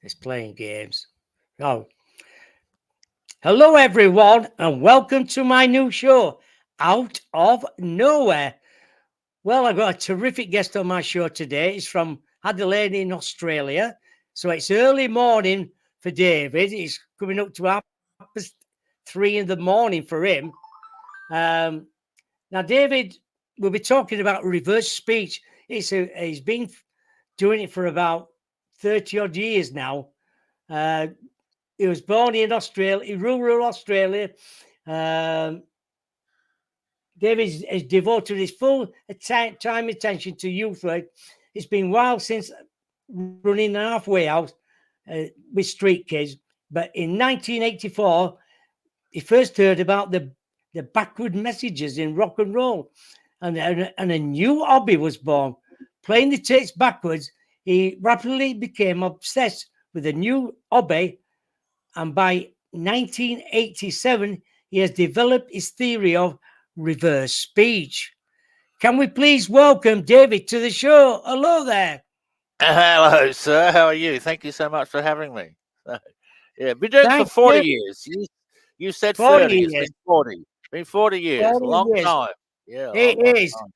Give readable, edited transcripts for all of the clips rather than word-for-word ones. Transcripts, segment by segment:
It's playing games. Oh, hello everyone, and welcome to my new show, Out of Nowhere. Well, I've got a terrific guest on my show today. He's from Adelaide in Australia. So it's early morning for David. It's coming up to 3 in the morning for him. Now, David, we'll be talking about reverse speech. He's been doing it for about 30 odd years now. He was born in Australia, in rural Australia. Um, David has devoted his full time attention to youth work. It's been a while since running an halfway house with street kids, but in 1984, he first heard about the backward messages in rock and roll, and a new hobby was born. Playing the tapes backwards, he rapidly became obsessed with a new hobby, and by 1987, he has developed his theory of reverse speech. Can we please welcome David to the show? Hello there. Hello, sir. How are you? Thank you so much for having me. Yeah, been doing it for Thank 40 you. years. You said 40 30. It's years. been 40. It's been 40 years. A 40 long years. time. Yeah, a long, It long is. time.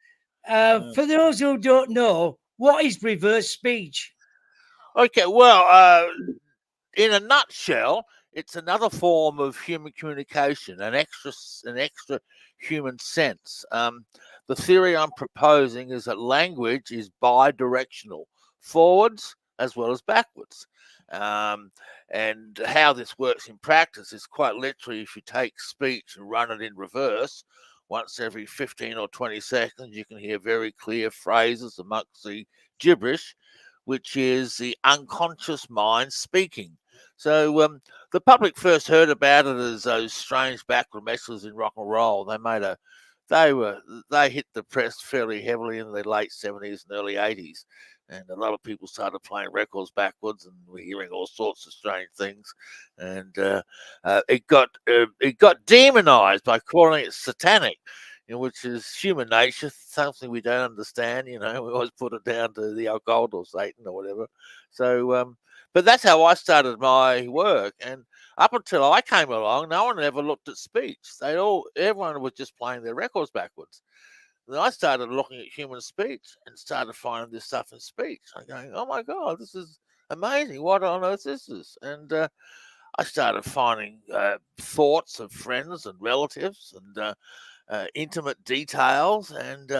Yeah. For those who don't know, what is reverse speech? Okay, well, in a nutshell, it's another form of human communication, an extra human sense. The theory I'm proposing is that language is bi-directional, forwards as well as backwards. And how this works in practice is quite literally if you take speech and run it in reverse, once every 15 or 20 seconds, you can hear very clear phrases amongst the gibberish, which is the unconscious mind speaking. So the public first heard about it as those strange backward messages in rock and roll. They hit the press fairly heavily in the late 70s and early 80s. And a lot of people started playing records backwards, and we're hearing all sorts of strange things. And it got demonized by calling it satanic, which is human nature, something we don't understand. We always put it down to the occult or Satan or whatever. So, but that's how I started my work. And up until I came along, no one ever looked at speech. Everyone was just playing their records backwards. Then I started looking at human speech and started finding this stuff in speech. I'm going, oh my God, this is amazing. What on earth is this? And I started finding thoughts of friends and relatives and intimate details. And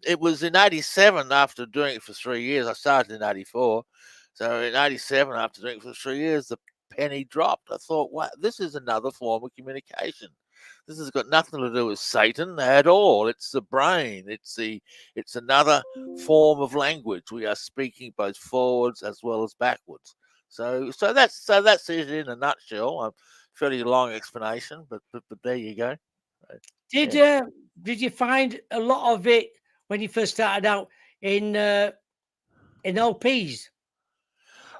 it was in 87, after doing it for 3 years. I started in 84. So in 87, after doing it for 3 years, the penny dropped. I thought, wow, this is another form of communication. This has got nothing to do with Satan at all. It's the brain. It's another form of language. We are speaking both forwards as well as backwards. So that's it in a nutshell. A fairly long explanation, but there you go. Did Yeah. did you find a lot of it when you first started out in LPs?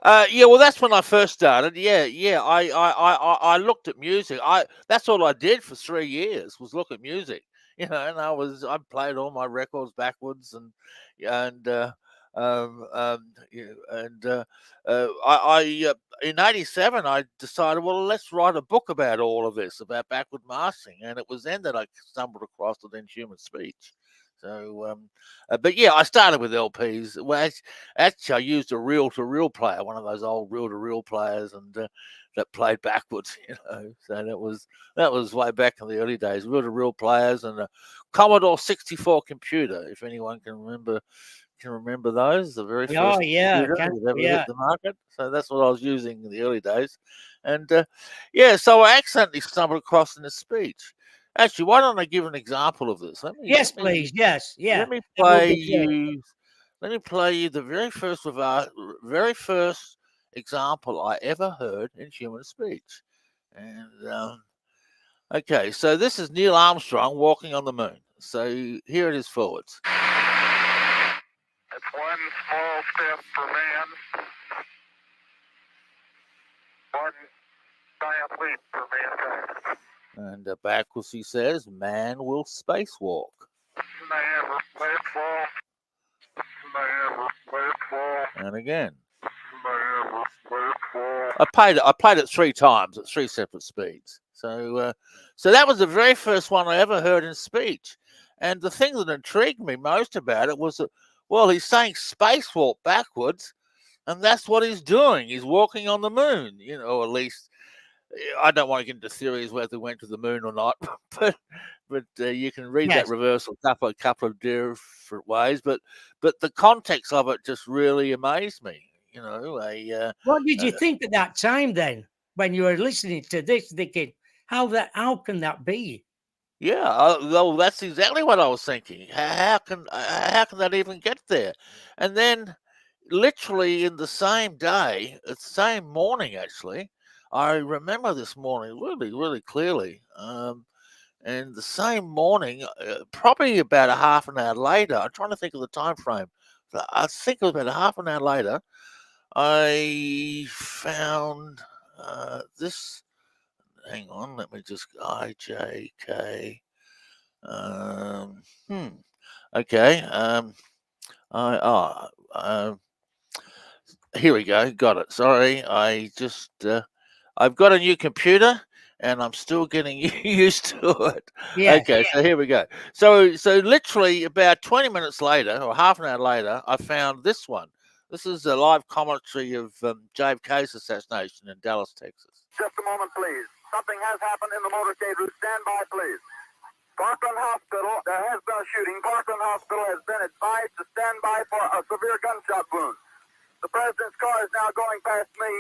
Yeah, well, that's when I first started. Yeah. I looked at music. That's all I did for 3 years was look at music. And I played all my records backwards and I in '87 I decided, well, let's write a book about all of this, about backward mastering, and it was then that I stumbled across it in human speech. But yeah, I started with LPs. Well, actually, I used a reel-to-reel player, one of those old reel-to-reel players, and that played backwards. So that was way back in the early days. Reel-to-reel players and a Commodore 64 computer, if anyone can remember those, the very Oh first yeah, computer that ever hit yeah. the market. So that's what I was using in the early days, and yeah, so I accidentally stumbled across in the speech. Actually, why don't I give an example of this? Yes, please. Yes, yeah. Let me That would play be great. you. Let me play you the very first example I ever heard in human speech. And okay, so this is Neil Armstrong walking on the moon. So here it is forwards. It's one small step for man, one giant leap for mankind. And backwards he says, "Man will spacewalk." Man will spacewalk. Man will spacewalk. And again. Man will I played it 3 times at 3 separate speeds. So that was the very first one I ever heard in speech. And the thing that intrigued me most about it was that, well, he's saying spacewalk backwards, and that's what he's doing. He's walking on the moon, or at least I don't want to get into theories whether they went to the moon or not, but you can read that Yes. reversal a couple of different ways. But the context of it just really amazed me. What did you think at that time then, when you were listening to this, thinking, how can that be? Yeah, well, that's exactly what I was thinking. How can that even get there? And then, literally in the same day, the same morning, actually, I remember this morning really, really clearly. And the same morning, probably about a half an hour later, I'm trying to think of the time frame. I think it was about a half an hour later, I found this. Hang on, let me just IJK. Okay. Here we go. Got it. Sorry, I just I've got a new computer and I'm still getting used to it. Yeah. Okay, so here we go. So literally about 20 minutes later, or half an hour later, I found this one. This is a live commentary of JFK's assassination in Dallas, Texas. Just a moment, please. Something has happened in the motorcade route. Stand by, please. Parkland Hospital, there has been a shooting. Parkland Hospital has been advised to stand by for a severe gunshot wound. The president's car is now going past me.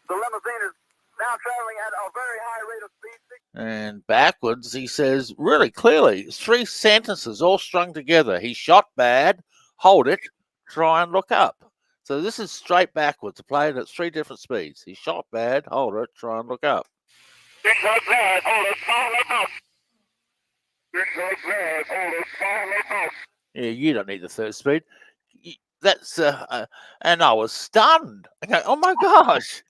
The limousine is now traveling at a very high rate of speed. And backwards, he says really clearly, 3 sentences all strung together. He shot bad, hold it, try and look up. So this is straight backwards, played at 3 different speeds. He shot bad, hold it, try and look up. He shot bad, hold it, try and look up. He shot bad, hold it, try and look up. Yeah, you don't need the 3rd speed. That's and I was stunned. I go, oh my gosh,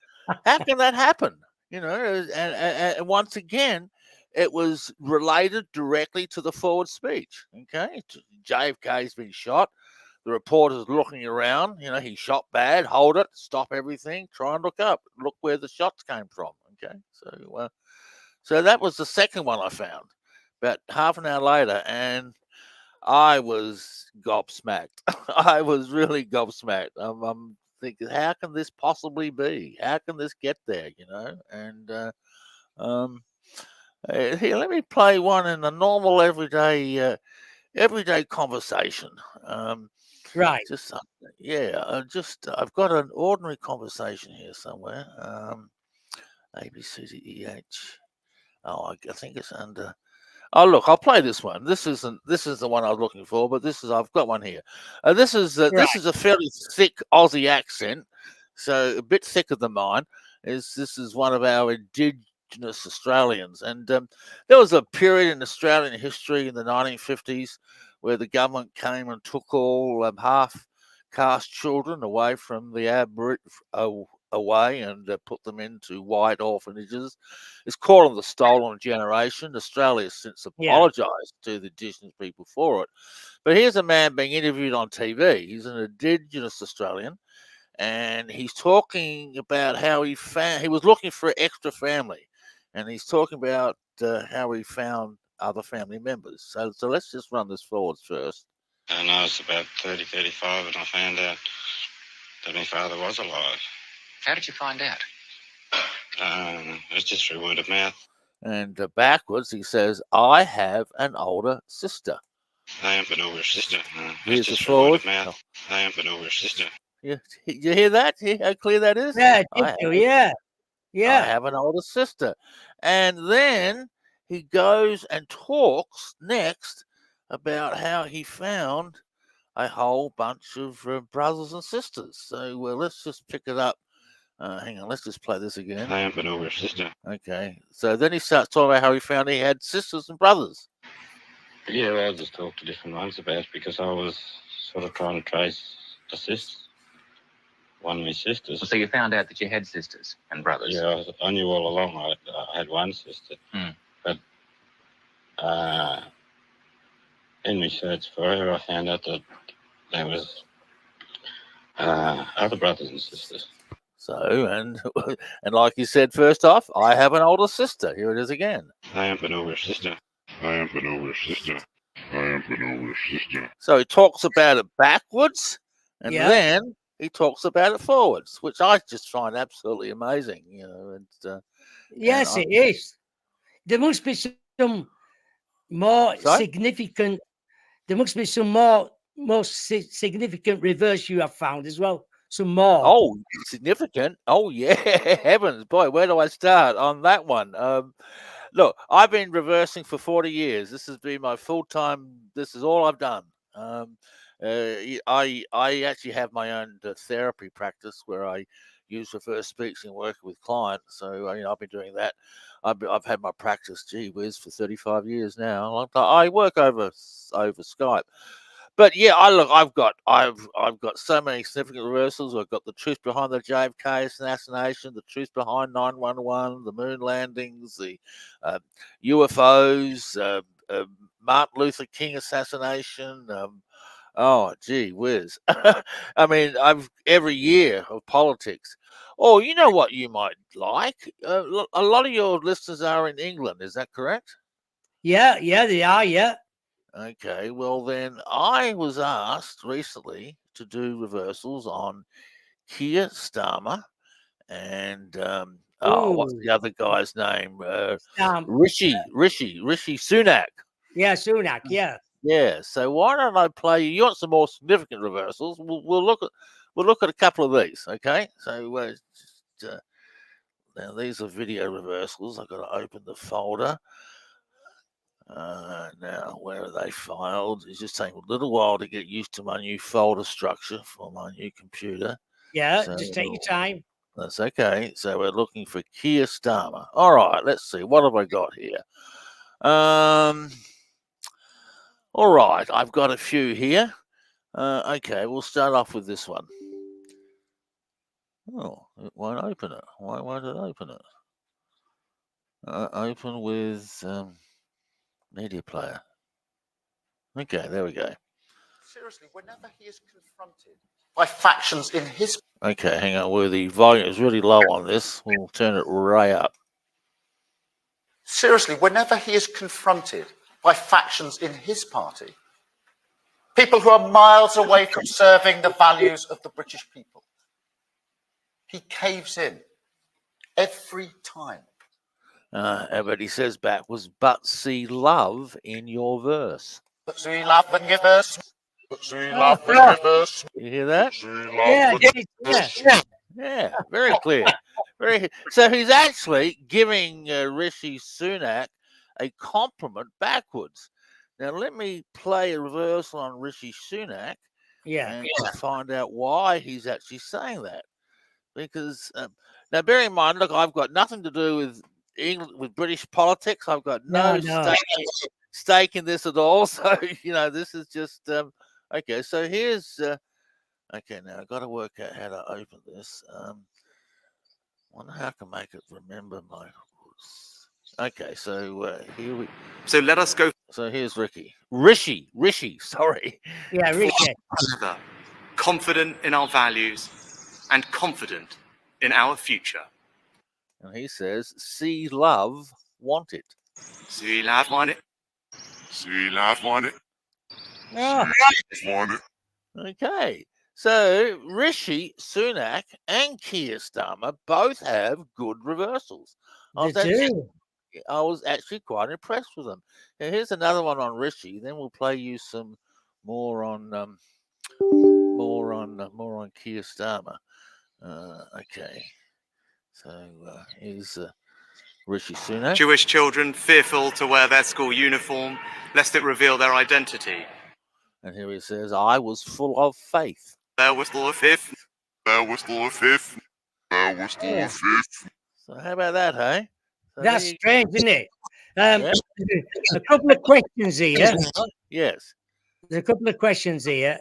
how can that happen? And once again, it was related directly to the forward speech. Okay, JFK's been shot. The reporter's looking around. He shot bad. Hold it. Stop everything. Try and look up. Look where the shots came from. Okay, so that was the second one I found about half an hour later, and I was gobsmacked. I was really gobsmacked. I'm thinking, how can this possibly be? How can this get there? And here, let me play one in a normal everyday conversation. Right. I've got an ordinary conversation here somewhere. A B C D E H. Oh, I think it's under. Oh, look, I'll play this one. This is the one I was looking for, but I've got one here. This is a fairly thick Aussie accent, so a bit thicker than mine. This is one of our Indigenous Australians, and there was a period in Australian history in the 1950s where the government came and took all half-caste children away from the away and put them into white orphanages. It's called them the Stolen Generation. Australia has since apologised to the Indigenous people for it. But here's a man being interviewed on TV. He's an Indigenous Australian, and he's talking about how he was looking for extra family, and he's talking about how he found other family members. So let's just run this forwards first. And I was about 30, 35, and I found out that my father was alive. How did you find out? It was just through word of mouth. And backwards, he says, I have an older sister. I am an older sister. Here's just the through word forward. of mouth. I am an older sister. You hear that? How clear that is? Yeah, I yeah. have an older sister. And then he goes and talks next about how he found a whole bunch of brothers and sisters. So let's just pick it up. Hang on, let's just play this again. I am an older sister. Okay. So then he starts talking about how he found he had sisters and brothers. Yeah, well, I just talked to different ones about it because I was sort of trying to trace one of my sisters. So you found out that you had sisters and brothers? Yeah, I knew all along I had one sister. But in my search for her, I found out that there was other brothers and sisters. So, and and like you said, first off, I have an older sister. Here it is again. I am an older sister. I am an older sister. I am an older sister. So he talks about it backwards, and Yeah. then he talks about it forwards, which I just find absolutely amazing. You know, and Yes, I- it is. There must be some more Sorry? significant. There must be some more significant reverse you have found as well. Some more. Oh, significant. Oh, yeah. Heavens, boy, where do I start on that one? Look, I've been reversing for 40 years. This has been my full time. This is all I've done. I actually have my own therapy practice where I use reverse speech and work with clients. So I've been doing that. I've had my practice, gee whiz, for 35 years now. Long time. I work over Skype. But yeah, I've got so many significant reversals. I've got the truth behind the JFK assassination, the truth behind 9/11, the moon landings, the UFOs, Martin Luther King assassination. Oh, gee whiz! I mean, I've every year of politics. Oh, you know what you might like? A lot of your listeners are in England. Is that correct? Yeah, they are. Yeah. Okay, well then I was asked recently to do reversals on Keir Starmer and what's Ooh. the other guy's name? Um, Rishi Sunak. yeah, Sunak. Yeah. Yeah. So why don't I play you? You want some more significant reversals? We'll look at a couple of these. Okay. So now these are video reversals. I've got to open the folder. Now, where are they filed? It's just taking a little while to get used to my new folder structure for my new computer. Yeah. So Just take your time. that's okay. So we're looking for Keir Starmer. All right, let's see. What have I got here? All right, I've got a few here. Okay, we'll start off with this one. Oh, it won't open it. Why won't it open it? Open with media player. Okay, there we go. Seriously, whenever he is confronted by factions in his... Okay, hang on. Where the volume is really low on this, we'll turn it right up. Seriously, whenever he is confronted by factions in his party, people who are miles away from serving the values of the British people, he caves in every time. But he says backwards, but see love in your verse. But so you love and give us. But see love and give us. You hear that? See love Yeah. and Yeah. Yeah, very clear. So he's actually giving Rishi Sunak a compliment backwards. Now let me play a reversal on Rishi Sunak and find out why he's actually saying that. Because now, bear in mind, look, I've got nothing to do with England, with British politics. I've got no stake in this at all. So this is just okay. So here's okay. Now I've got to work out how to open this. Wonder how I can make it remember my. Okay, so here we. So let us go. So here's Rishi. Sorry. Yeah, Rishi. Further, confident in our values and confident in our future. And he says, "See love, want it." See love, want it. See love want it. Oh, Want it. Okay. So Rishi Sunak and Keir Starmer both have good reversals. I was actually quite impressed with them. Now, here's another one on Rishi. Then we'll play you some more on Keir Starmer. Okay. So here's Rishi Sunak. Jewish children fearful to wear their school uniform lest it reveal their identity. And here he says, "I was full of faith." There was the fifth. There was the fifth. There was the fifth. So how about that, hey? So that's strange, isn't it? Yeah. A couple of questions here. Yes. There's a couple of questions here.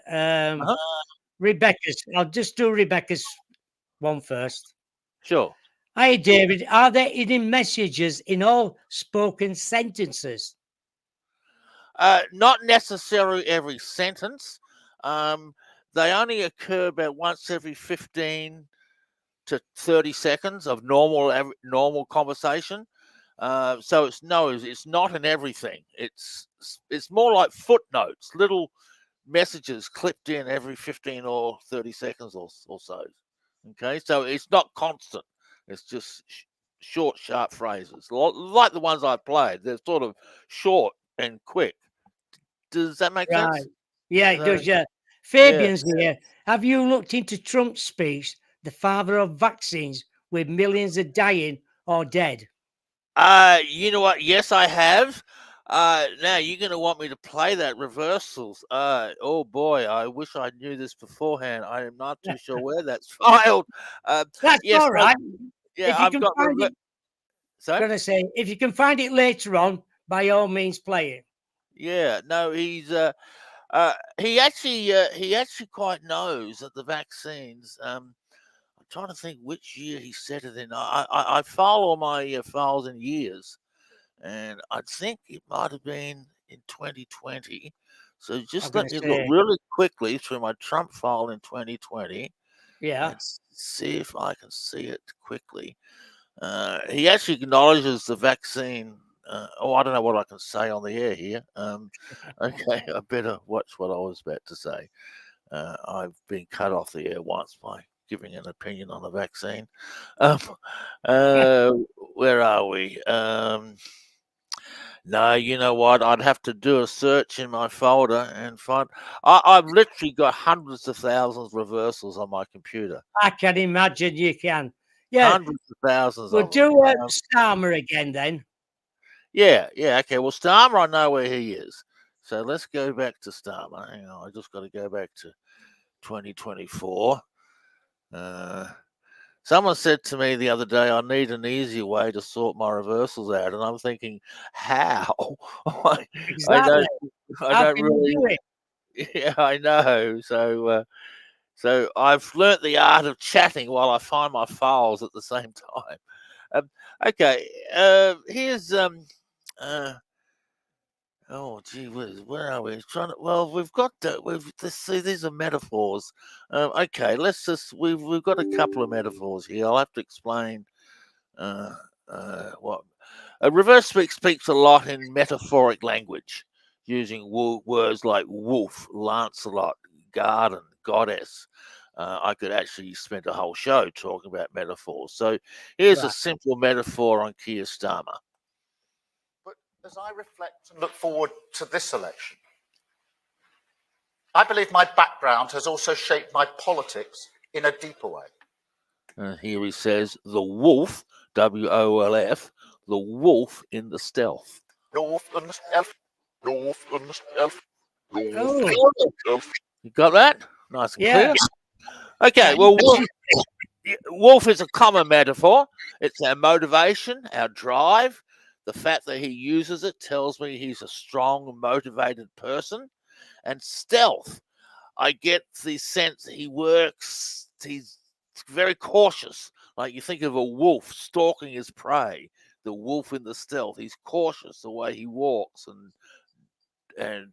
Rebecca's. I'll just do Rebecca's one first. Sure. Hi, David. Are there hidden messages in all spoken sentences? Not necessarily every sentence. They only occur about once every 15 to 30 seconds of normal conversation. So it's not in everything. It's more like footnotes, little messages clipped in every 15 or 30 seconds or so. Okay, so it's not constant. It's just short, sharp phrases, like the ones I played. They're sort of short and quick. Does that make Right. sense? Yeah, it does. Yeah. Fabian's here. Have you looked into Trump's speech, the father of vaccines, with millions of dying or dead? You know what? Yes, I have. Now you're going to want me to play that reversals. Oh boy, I wish I knew this beforehand. I am not too sure where that's filed. That's Yes, all right. yeah, If you I've can got. find it, Sorry? gonna say, if you can find it later on, by all means, play it. Yeah, no, he actually quite knows that the vaccines. I'm trying to think which year he said it in. I follow my files in years, and I think it might have been in 2020. So I'm just gonna let me look say, really quickly through my Trump file in 2020 yeah. and see if I can see it quickly. He actually acknowledges the vaccine. I don't know what I can say on the air here. Okay, I better watch what I was about to say. I've been cut off the air once by giving an opinion on the vaccine. Um, where are we? No, you know what? I'd have to do a search in my folder and find. I've literally got hundreds of thousands of reversals on my computer. I can imagine you can. Yeah, Hundreds of thousands we'll of them. do Starmer again then. Yeah, okay. Well, Starmer, I know where he is. So let's go back to Starmer. Hang on, I just got to go back to 2024. Someone said to me the other day, I need an easier way to sort my reversals out. And I'm thinking, how? I Exactly. I How don't can really. you do it? Yeah, I know. So I've learnt the art of chatting while I find my files at the same time. Okay, here's oh gee whiz, where are we? Well, we've got let's see, these are metaphors. Okay, we've got a couple of metaphors here. I'll have to explain what reverse speaks a lot in metaphoric language, using words like wolf, Lancelot, garden, goddess. I could actually spend a whole show talking about metaphors. So here's a Right. simple metaphor on Keir Starmer. But as I reflect and look forward to this election, I believe my background has also shaped my politics in a deeper way. Here he says, the wolf, WOLF, the wolf in the stealth. North and the stealth. North and the stealth. North Oh. and the stealth. You got that? Nice and Yeah. clear. Okay, well, wolf is a common metaphor. It's our motivation, our drive. The fact that he uses it tells me he's a strong, motivated person. And stealth, I get the sense he works, he's very cautious. Like you think of a wolf stalking his prey, the wolf in the stealth. He's cautious the way he walks and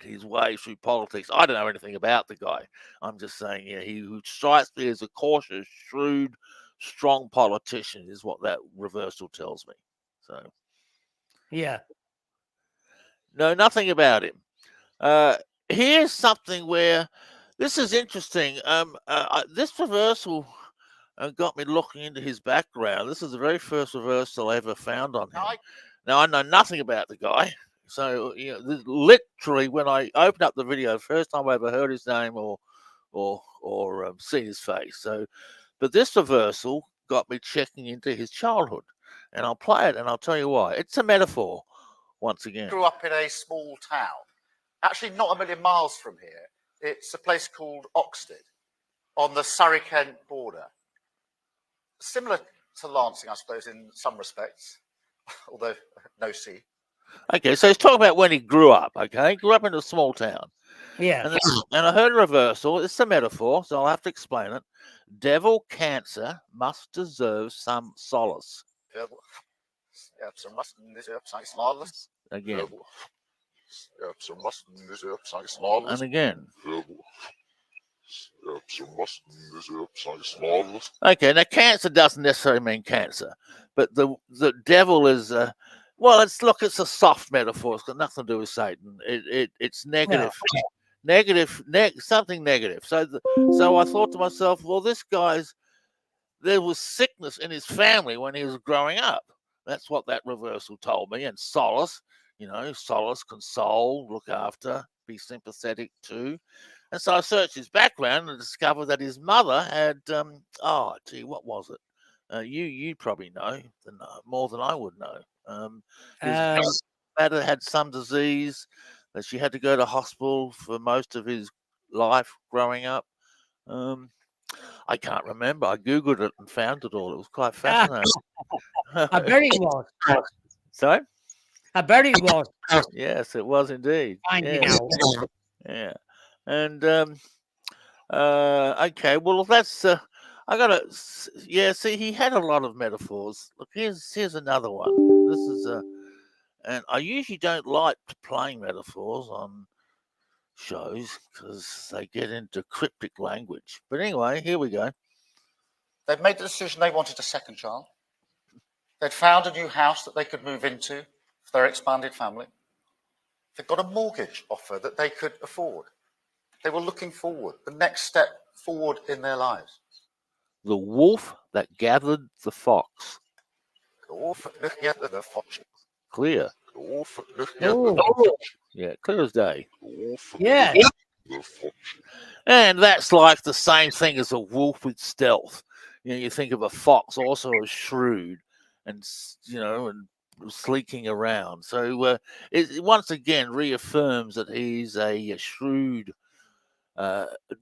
his way through politics. I don't know anything about the guy. I'm just saying, yeah, he strikes me as a cautious, shrewd, strong politician is what that reversal tells me. So, Yeah. no, nothing about him. Here's something where this is interesting. This reversal got me looking into his background. This is the very first reversal I ever found on him. Now I know nothing about the guy. So literally, when I opened up the video, first time I ever heard his name or seen his face. So, but this reversal got me checking into his childhood, and I'll play it, and I'll tell you why. It's a metaphor, once again. Grew up in a small town, actually not a million miles from here. It's a place called Oxted on the Surrey-Kent border. Similar to Lancing, I suppose, in some respects, although no sea. Okay, so he's talking about when he grew up. Okay, he grew up in a small town. Yeah. And I heard a reversal. It's a metaphor, so I'll have to explain it. Devil cancer must deserve some solace. Again. And again. Okay, now cancer doesn't necessarily mean cancer, but the devil is well, it's a soft metaphor. It's got nothing to do with Satan. It's negative, something negative. So I thought to myself, well, there was sickness in his family when he was growing up. That's what that reversal told me. And solace, solace, console, look after, be sympathetic to. And so I searched his background and discovered that his mother had, what was it? You probably know more than I would know. His mother had some disease that she had to go to hospital for most of his life growing up. I can't remember. I Googled it and found it all. It was quite fascinating. I bet it was. Sorry? I bet it was. Yes, it was indeed. Finding out. Yeah. And okay, well that's see, he had a lot of metaphors. Look, here's another one. This is and I usually don't like playing metaphors on shows because they get into cryptic language. But anyway, here we go. They'd made the decision they wanted a second child. They'd found a new house that they could move into for their expanded family. They'd got a mortgage offer that they could afford. They were looking forward, the next step forward in their lives. The wolf that gathered the fox. The wolf that gathered the fox. Clear. The wolf that Oh, Yeah, clear as day. yeah. And that's like the same thing as a wolf with stealth. You think of a fox also as shrewd and sleeking around. So it once again reaffirms that he's a shrewd,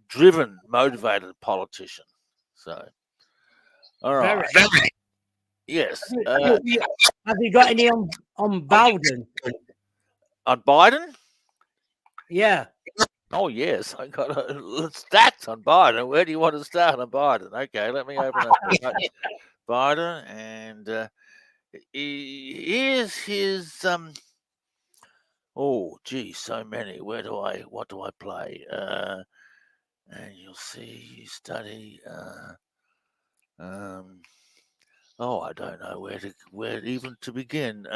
driven, motivated politician. So, all right. Yes. Have you got any on Bowden? On Biden? Yeah. Oh, yes. I got stats on Biden. Where do you want to start on Biden? Okay, let me open up Biden. And here's his... oh, gee, so many. What do I play? And you'll see, you study... I don't know where even to begin.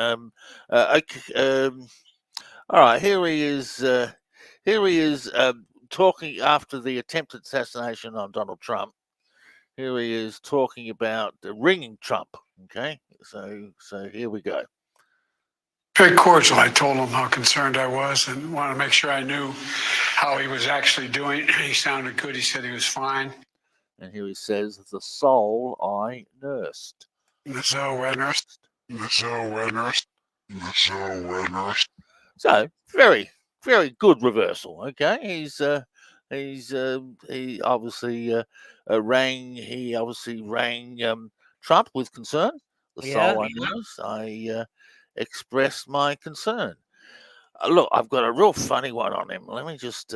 Okay, all right, here he is. Talking after the attempted assassination on Donald Trump. Here he is talking about ringing Trump. Okay, so here we go. Very cordial. I told him how concerned I was and wanted to make sure I knew how he was actually doing. He sounded good. He said he was fine. And here he says, "The soul I nursed." The soul I nursed. The soul I nursed. The soul I nursed. So very, very good reversal. Okay, he obviously rang Trump with concern. The soul I nursed. I expressed my concern. Look, I've got a real funny one on him. Let me just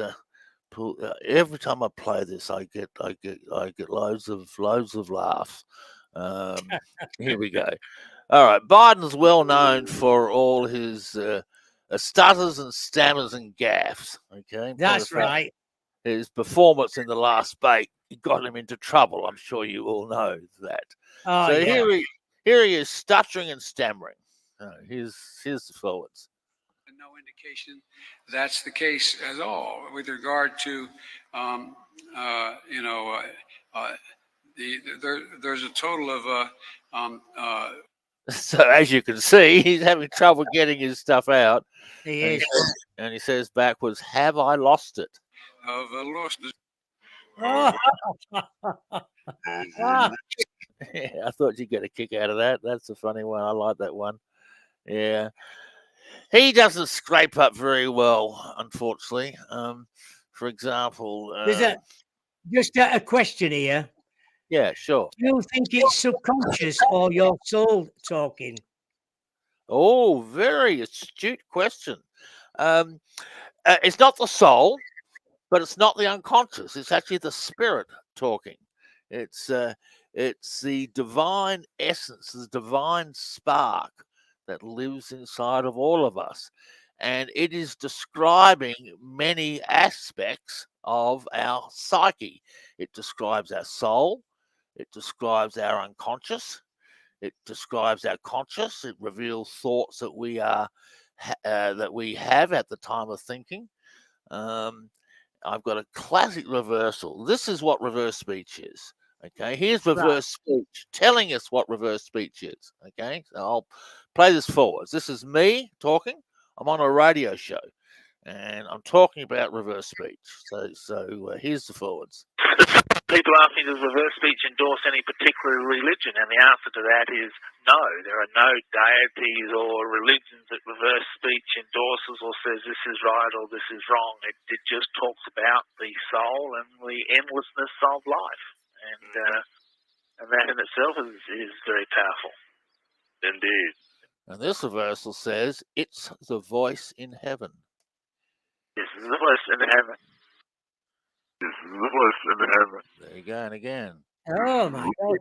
pull. Every time I play this, I get loads of laughs. Here we go. All right, Biden's well known for all his stutters and stammers and gaffes. Okay, That's right. His performance in the last debate got him into trouble. I'm sure you all know that. Oh, So yeah. here he is, stuttering and stammering. Here's the forwards. No indication that's the case at all with regard to, there's a total of So as you can see, he's having trouble getting his stuff out. He is. And he says backwards, "Have I lost it?" of lost. Oh. Yeah, I thought you'd get a kick out of that. That's a funny one. I like that one. Yeah. He doesn't scrape up very well, unfortunately. For example... There's just a question here. Yeah, sure. Do you think it's subconscious or your soul talking? Oh, very astute question. It's not the soul, but it's not the unconscious. It's actually the spirit talking. It's the divine essence, the divine spark that lives inside of all of us. And it is describing many aspects of our psyche. It describes our soul. It describes our unconscious. It describes our conscious. It reveals thoughts that we are that we have at the time of thinking. I've got a classic reversal. This is what reverse speech is. Okay, here's reverse speech telling us what reverse speech is. Okay, so I'll play this forwards. This is me talking. I'm on a radio show, and I'm talking about reverse speech. So here's the forwards. People ask me, does reverse speech endorse any particular religion? And the answer to that is no. There are no deities or religions that reverse speech endorses or says this is right or this is wrong. It just talks about the soul and the endlessness of life. And that in itself is very powerful. Indeed. And this reversal says, it's the voice in heaven. This is the voice in heaven. This is the voice in heaven. There you go, and again. Oh, my God.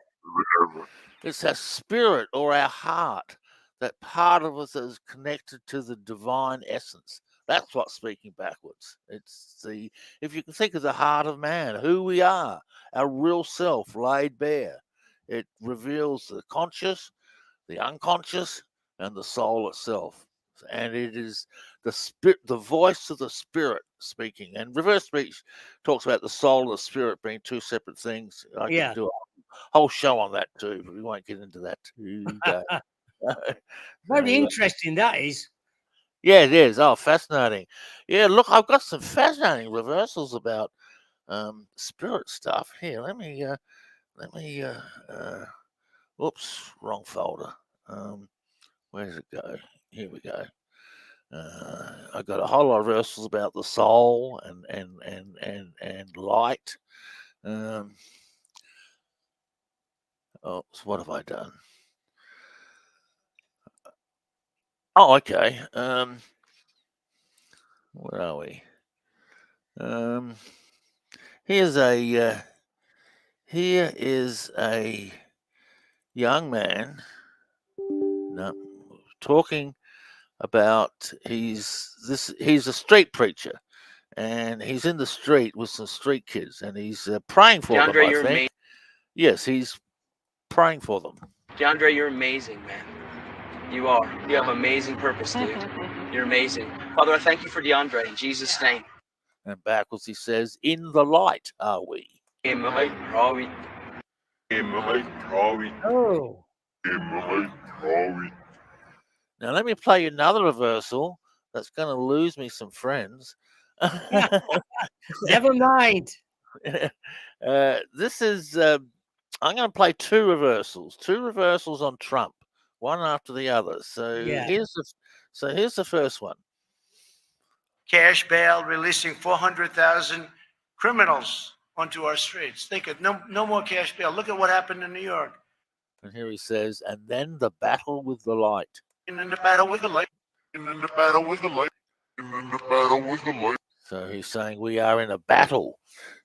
It's our spirit or our heart, that part of us that is connected to the divine essence. That's what's speaking backwards. It's the, if you can think of the heart of man, who we are, our real self laid bare. It reveals the conscious, the unconscious, and the soul itself. And it is the spirit, the voice of the spirit speaking. And reverse speech talks about the soul and the spirit being two separate things. I can do a whole show on that too, but we won't get into that too. Very interesting, that is. Yeah, it is. Oh, fascinating. Yeah, look, I've got some fascinating reversals about spirit stuff here. Let me whoops, wrong folder. Where does it go? Here we go. I got a whole lot of reversals about the soul and light. So what have I done? Oh, okay. Where are we? Here is a young man talking about he's a street preacher, and he's in the street with some street kids, and he's praying for them. I think. Yes, he's praying for them. DeAndre, you're amazing, man. You are. You have amazing purpose, dude. You're amazing. Father, I thank you for DeAndre in Jesus' name. And backwards he says, in the light are we. In the light are we. In the light are we. Oh. In the light are we. Now let me play you another reversal that's going to lose me some friends. Never mind. This is, I'm going to play two reversals on Trump, one after the other. So here's the first one. Cash bail releasing 400,000 criminals onto our streets. Think of no more cash bail. Look at what happened in New York. And here he says, and then the battle with the light. And then the battle with the light. And then the battle with the light. And then the battle with the light. So he's saying we are in a battle.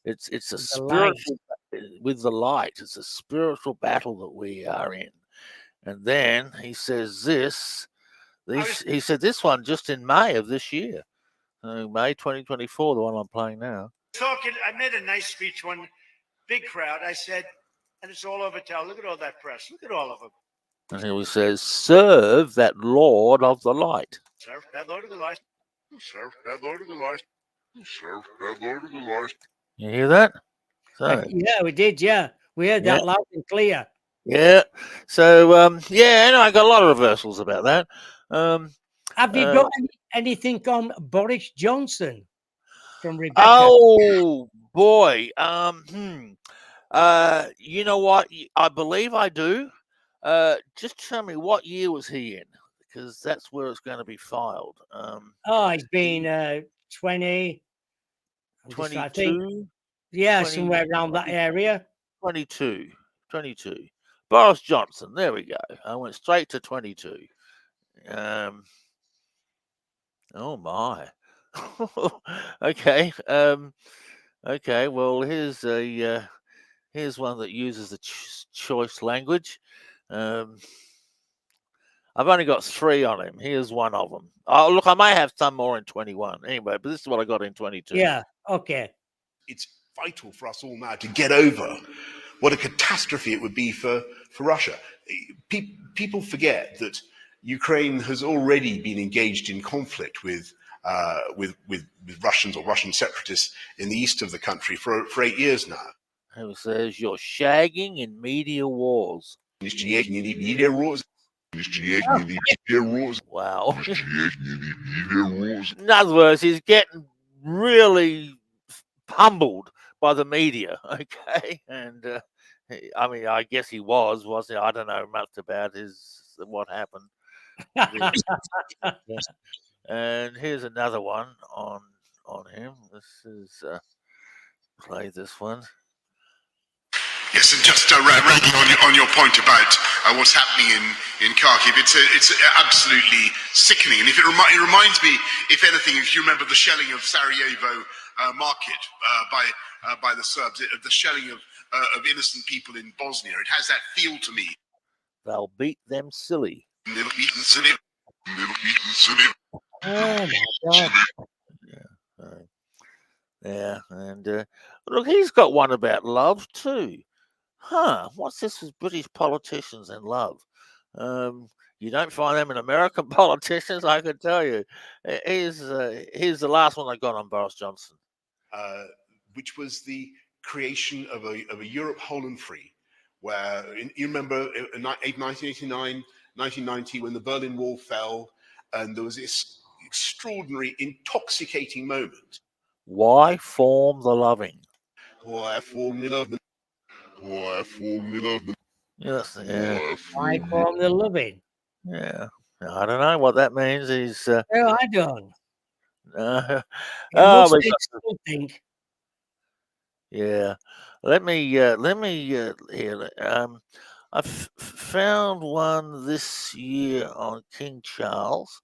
It's a spiritual with the light. It's a spiritual battle that we are in. And then he says this. He said this one just in May of this year. May 2024, the one I'm playing now. I made a nice speech, one big crowd. I said, and it's all over town. Look at all that press. Look at all of them. And here he says, serve that Lord of the light. Serve that Lord of the light. Serve that Lord of the light. Serve that Lord of the light. You hear that? So, yeah, we did. Yeah, we heard that loud and clear. Yeah. So, I got a lot of reversals about that. Have you got anything on Boris Johnson from Rebecca? Oh boy. You know what? I believe I do. Just tell me what year was he in, because that's where it's going to be filed. He's been 20, 22. Yeah, somewhere around that area. 22. Boris Johnson. There we go. I went straight to 22. Oh my. Okay. Okay. Well, here's one that uses the choice language. I've only got 3 on him. Here's one of them. Oh, look, I may have some more in 21. Anyway, but this is what I got in 22. Yeah. Okay. It's vital for us all now to get over what a catastrophe it would be for Russia. People forget that Ukraine has already been engaged in conflict with Russians or Russian separatists in the east of the country for 8 years now. Who says you're shagging in media wars? Wow. In other words, he's getting really pummeled by the media, okay? And I mean, I guess he wasn't he? I don't know much about what happened. And here's another one on him. This is play this one. Yes, and just Randy, on your point about what's happening in Kharkiv, it's absolutely sickening. And if it reminds me, if anything, if you remember the shelling of Sarajevo market by the Serbs, the shelling of innocent people in Bosnia, it has that feel to me. They'll beat them silly. They'll beat them silly. They'll beat them silly. Oh my God. Yeah, and look, he's got one about love too. Huh, what's this with British politicians and love? You don't find them in American politicians, I can tell you. Here's the last one I got on Boris Johnson. Which was the creation of a Europe whole and free, where, you remember in 1989, 1990, when the Berlin Wall fell, and there was this extraordinary, intoxicating moment. Why form the loving? Why form the loving? Why form the loving? Yes, yeah. Why form the loving? Yeah, I don't know what that means. He's. No, I don't. Something. Yeah, let me here. I found one this year on King Charles.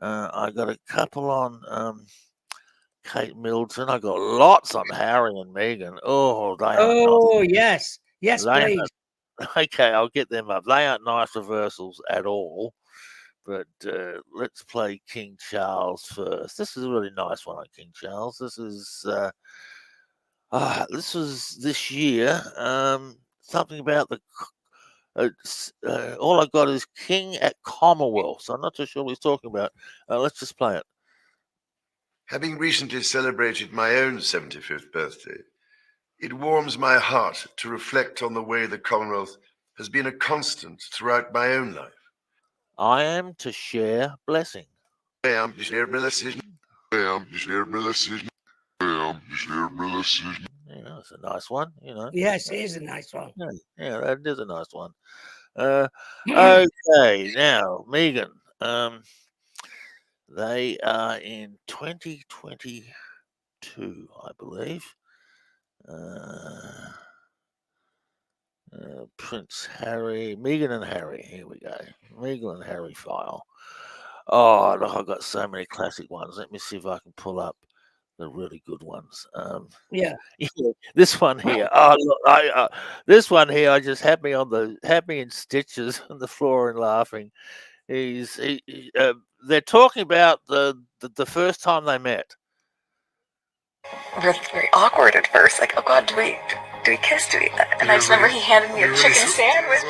I got a couple on Kate Middleton. I got lots on Harry and Meghan. Oh, they are nice. Yes, please. Okay, I'll get them up. They aren't nice reversals at all. But let's play King Charles first. This is a really nice one on King Charles. This is this year. Something about the. All I got is King at Commonwealth. So I'm not too sure what he's talking about. Let's just play it. Having recently celebrated my own 75th birthday, it warms my heart to reflect on the way the Commonwealth has been a constant throughout my own life. I am to share blessing. I am to share blessing. I am to share blessing. I am to share blessing. Yeah, that's a nice one, you know. Yes, it is a nice one. Yeah, that is a nice one. Okay, now Meghan. They are in 2022, I believe. Prince Harry, Meghan and Harry. Here we go. Meghan and Harry file. Oh, look, I've got so many classic ones. Let me see if I can pull up the really good ones. Yeah. This one here. Oh, look, this one here. I just had me in stitches on the floor and laughing. They're talking about the first time they met. Really very awkward at first. Like, oh God, do we kiss? And I just remember he handed me a chicken sandwich.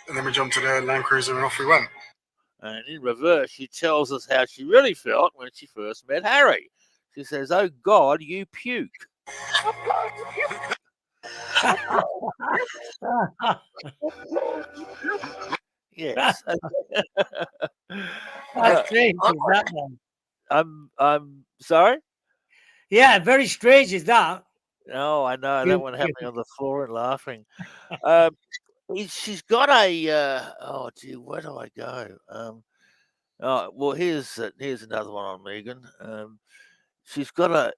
And then we jumped to the Land Cruiser and off we went. And in reverse, she tells us how she really felt when she first met Harry. She says, "Oh God, you puke." Yes. That's strange, is that one? I'm sorry? Yeah, very strange is that. Oh, I know. That one had me on the floor and laughing. She's got a oh gee, where do I go? Well, here's another one on Meghan. She's got a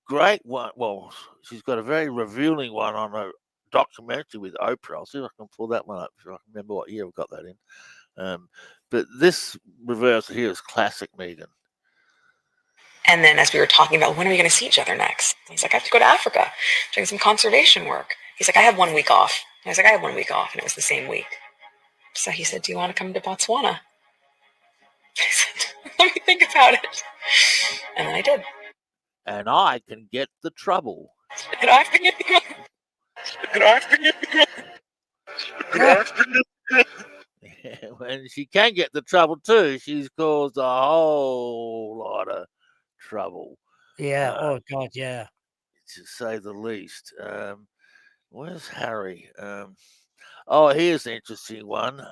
great one. Well, she's got a very revealing one on a documentary with Oprah. I'll see if I can pull that one up, if I can remember what year we got that in. But this reversal here is classic Meghan. And then as we were talking about, when are we going to see each other next? He's like, I have to go to Africa, doing some conservation work. He's like, I have 1 week off. And I was like, I have 1 week off. And it was the same week. So he said, do you want to come to Botswana? I said, let me think about it. And then I did. and I can get the trouble. When she can get the trouble too, she's caused a whole lot of trouble. Yeah. Oh God. Yeah. To say the least. Where's Harry? Oh, here's an interesting one.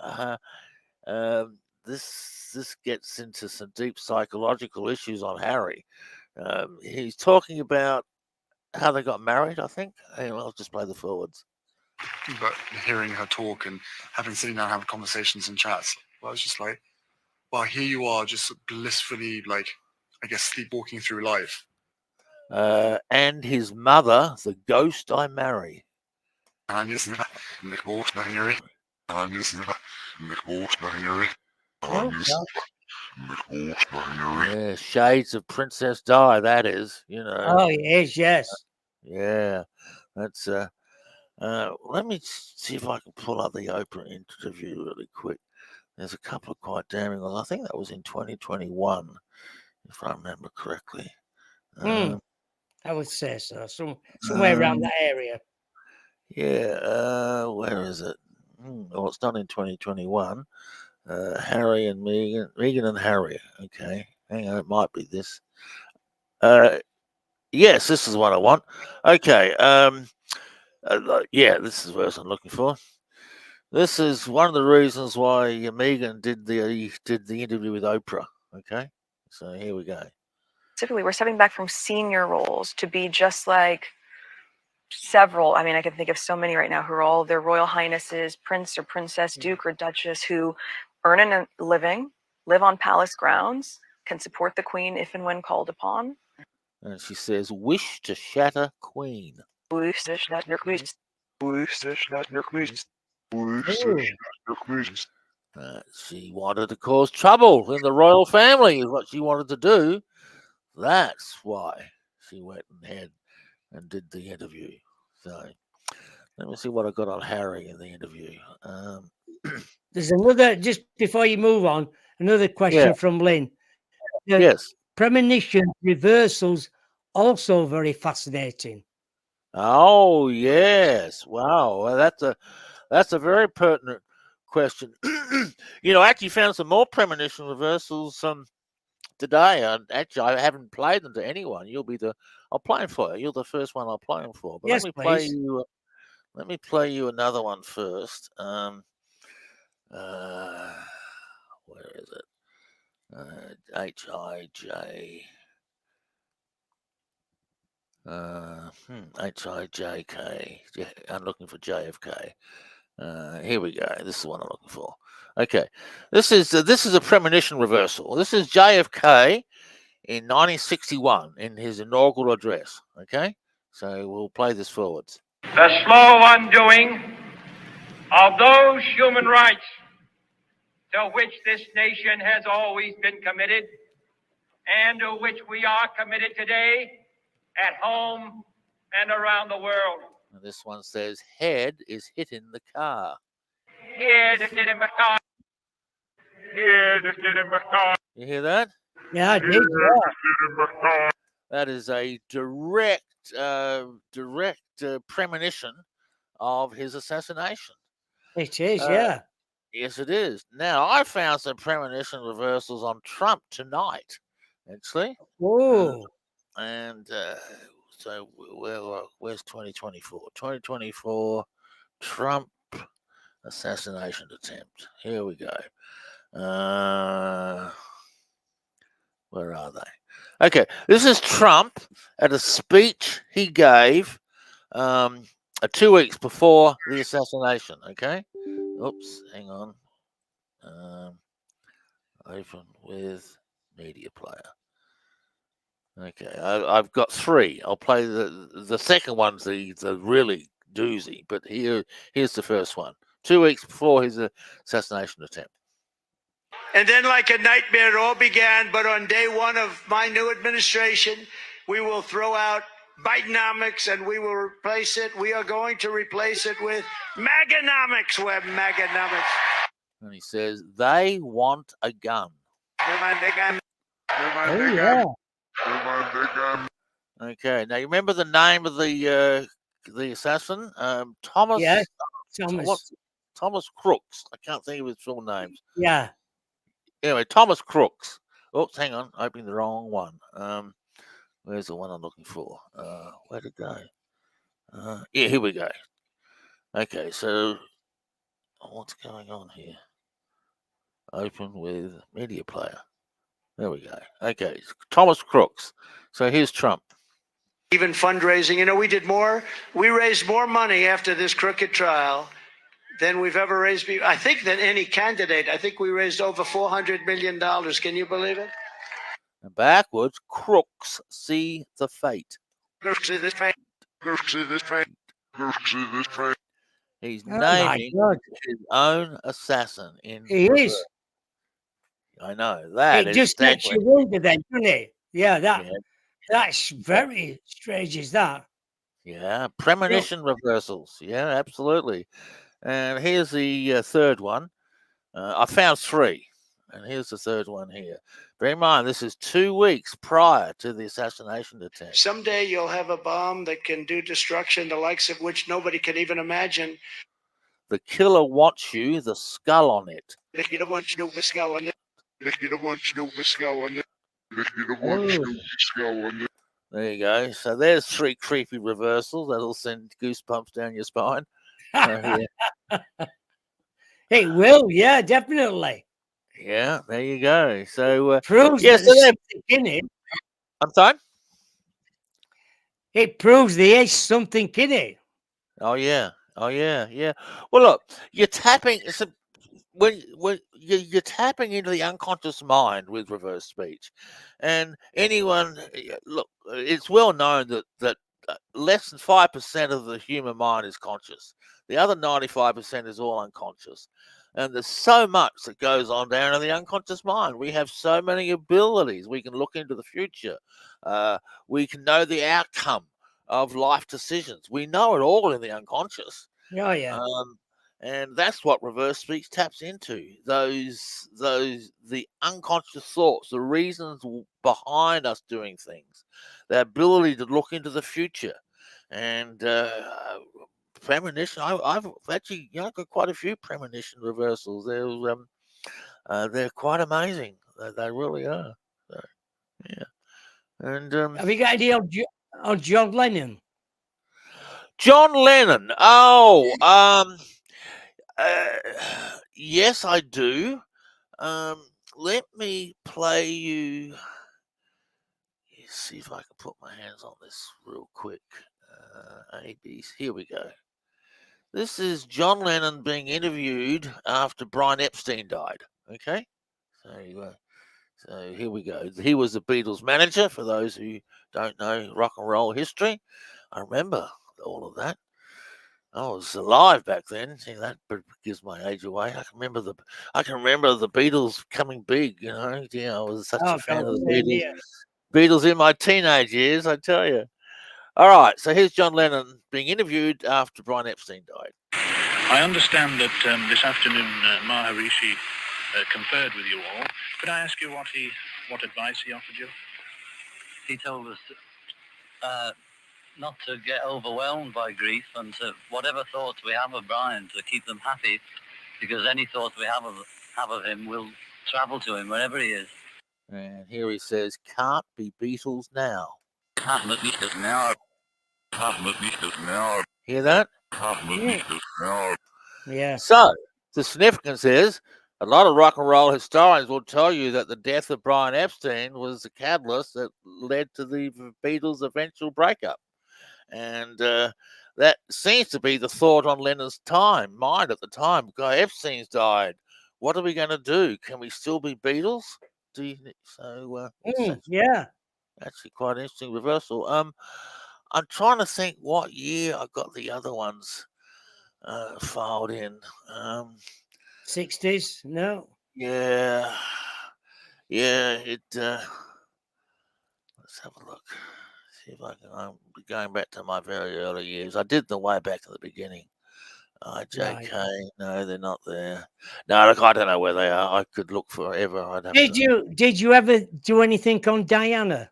This gets into some deep psychological issues on Harry. He's talking about how they got married, I think. Hang on, I'll just play the forwards. But hearing her talk and having sitting down and having conversations and chats, I was just like, well, here you are, just blissfully, like, I guess, sleepwalking through life. And his mother, the ghost I marry. Yeah, shades of Princess Di, that is, you know. Oh, yes, yes. Yeah, that's let me see if I can pull up the Oprah interview really quick. There's a couple of quite damning ones. I think that was in 2021, if I remember correctly. I would say so. Somewhere around that area. Yeah, where is it? Well, it's not in 2021. Harry and Meghan and Harry. Okay, hang on, it might be this. Yes, this is what I want. Okay, yeah, this is what I'm looking for. This is one of the reasons why Meghan did the interview with Oprah. Okay, so here we go. Typically, we're stepping back from senior roles to be just like several. I mean, I can think of so many right now who are all their royal highnesses, prince or princess, duke or duchess, who earn a living, live on palace grounds, can support the queen if and when called upon. And she says, "Wish to shatter queen." Wish to shatter queen. Wish to shatter queen. She wanted to cause trouble in the royal family, is what she wanted to do. That's why she went ahead and did the interview. So let me see what I got on Harry in the interview. There's another, just before you move on, another question from Lynn. Yes. Premonition reversals, also very fascinating. Oh, yes. Wow. Well, that's a very pertinent question. You know, I actually found some more premonition reversals today. Actually, I haven't played them to anyone. I'll play them for you. You're the first one I'll play them for. But yes, let me play you another one first. Where is it? H-I-J. H-I-J-K. I'm looking for JFK. Here we go. This is what I'm looking for. Okay. This is a premonition reversal. This is JFK in 1961 in his inaugural address. Okay. So we'll play this forwards. The slow undoing of those human rights to which this nation has always been committed and to which we are committed today at home and around the world. And this one says, head is hitting the car. Head is hitting the car. Head is hitting the car. You hear that? Yeah, I did. Yeah. That is a direct premonition of his assassination. It is, yeah. Yes, it is. Now, I found some premonition reversals on Trump tonight, actually. Oh. And so where's 2024? 2024 Trump assassination attempt. Here we go. Where are they? Okay, this is Trump at a speech he gave 2 weeks before the assassination. Okay. Oops, hang on. Open with media player. Okay, I've got 3. I'll play the second one's the really doozy, but here's the first one. 2 weeks before his assassination attempt. And then, like a nightmare, it all began. But on day 1 of my new administration, we will throw out Bidenomics and we will replace it. We are going to replace it with Maganomics. Web Maganomics. And he says they want a gun. Oh, yeah. Okay. Now you remember the name of the assassin? Thomas. Yeah, Thomas. What's Thomas Crooks? I can't think of his full names. Yeah. Anyway, Thomas Crooks. Oops, hang on, opening the wrong one. Where's the one I'm looking for? Where'd it go? Yeah, here we go. Okay, so what's going on here? Open with media player. There we go. Okay, Thomas Crooks. So here's Trump. Even fundraising, you know, we raised more money after this crooked trial than we've ever raised, I think, than any candidate. I think we raised over $400 million. Can you believe it? And backwards, Crooks see the fate. He's naming his own assassin in He reverse. is. I know that. It is just makes exactly- you wonder then, doesn't it? Yeah, that's very strange, is that? Yeah, premonition reversals. Yeah, absolutely. And here's the third one. I found 3, and here's the third one here. Bear in mind, this is 2 weeks prior to the assassination attempt. Someday you'll have a bomb that can do destruction, the likes of which nobody can even imagine. The killer wants you, the skull on it. You don't want you to skull on it. There you go. So there's 3 creepy reversals that'll send goosebumps down your spine. Yeah. It will, yeah, definitely. Yeah, there you go. So Proves yeah, that so there's then, something in it. I'm sorry. It proves there is something in it. Oh yeah. Well, look, you're tapping. When you're tapping into the unconscious mind with reverse speech, and anyone look, it's well known that less than 5% of the human mind is conscious. The other 95% is all unconscious. And there's so much that goes on down in the unconscious mind. We have so many abilities. We can look into the future. We can know the outcome of life decisions. We know it all in the unconscious. Oh, yeah. And that's what reverse speech taps into. The unconscious thoughts, the reasons behind us doing things, the ability to look into the future. And premonition, I've actually got quite a few premonition reversals. They're quite amazing. They really are. So, yeah. And have you got any on John Lennon? John Lennon. Yes, I do. Let me play you. Let's see if I can put my hands on this real quick. ABs. Here we go. This is John Lennon being interviewed after Brian Epstein died. Okay, so here we go. He was the Beatles manager. For those who don't know rock and roll history, I remember all of that. I was alive back then. See, that gives my age away. I can remember the Beatles coming big. You know, yeah, I was such a fan of the Beatles. Yeah. Beatles in my teenage years, I tell you. All right, so here's John Lennon being interviewed after Brian Epstein died. I understand that this afternoon Maharishi conferred with you all. Could I ask you what advice he offered you? He told us not to get overwhelmed by grief, and to whatever thoughts we have of Brian, to keep them happy, because any thoughts we have of him will travel to him wherever he is. And here he says, "Can't be Beatles now." Can't be Beatles now. Can't be Beatles now. Hear that? Can't be Beatles now. Yeah. So the significance is, a lot of rock and roll historians will tell you that the death of Brian Epstein was the catalyst that led to the Beatles' eventual breakup. And that seems to be the thought on Lennon's mind at the time. Epstein's died. What are we going to do? Can we still be Beatles? Yeah. Actually, quite an interesting reversal. I'm trying to think what year I got the other ones filed in. 60s? No. Yeah. It. Let's have a look. See if I can. I'm going back to my very early years. I did them way back at the beginning. JK. Right. No, they're not there. No, look, I don't know where they are. I could look forever. Did you ever do anything on Diana?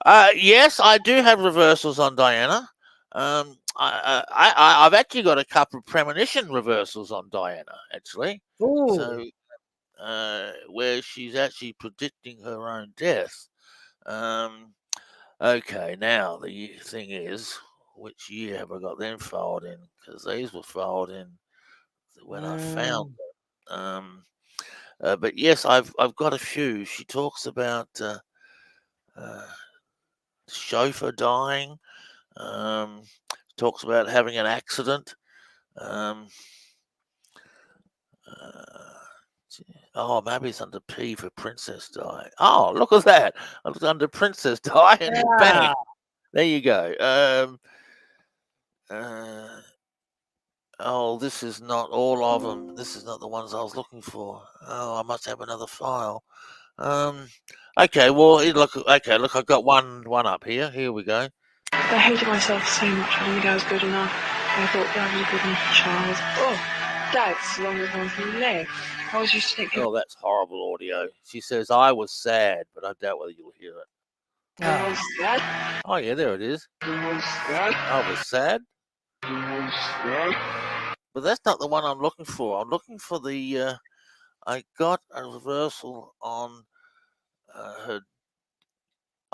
Yes, I do have reversals on Diana. I've actually got a couple of premonition reversals on Diana, actually. Oh, So, where she's actually predicting her own death. Okay, now the thing is, which year have I got them filed in? Because these were filed in when I found them. But yes, I've got a few. She talks about chauffeur dying. Talks about having an accident. Oh, maybe it's under P for Princess Di. Oh, look at that! I looked under Princess Di, and bang, there you go. Oh, this is not all of them. This is not the ones I was looking for. Oh, I must have another file. Okay, well, look, I got one up here. Here we go. I hated myself so much. I didn't think I was good enough. I thought I was a good enough child. Oh, that's the longest one from your leg. I was used to think. Oh, that's horrible audio. She says, I was sad, but I doubt whether you'll hear it. I was sad. Oh, yeah, there it is. I was sad. I was sad. I was sad. But that's not the one I'm looking for. I'm looking for the. I got a reversal on her.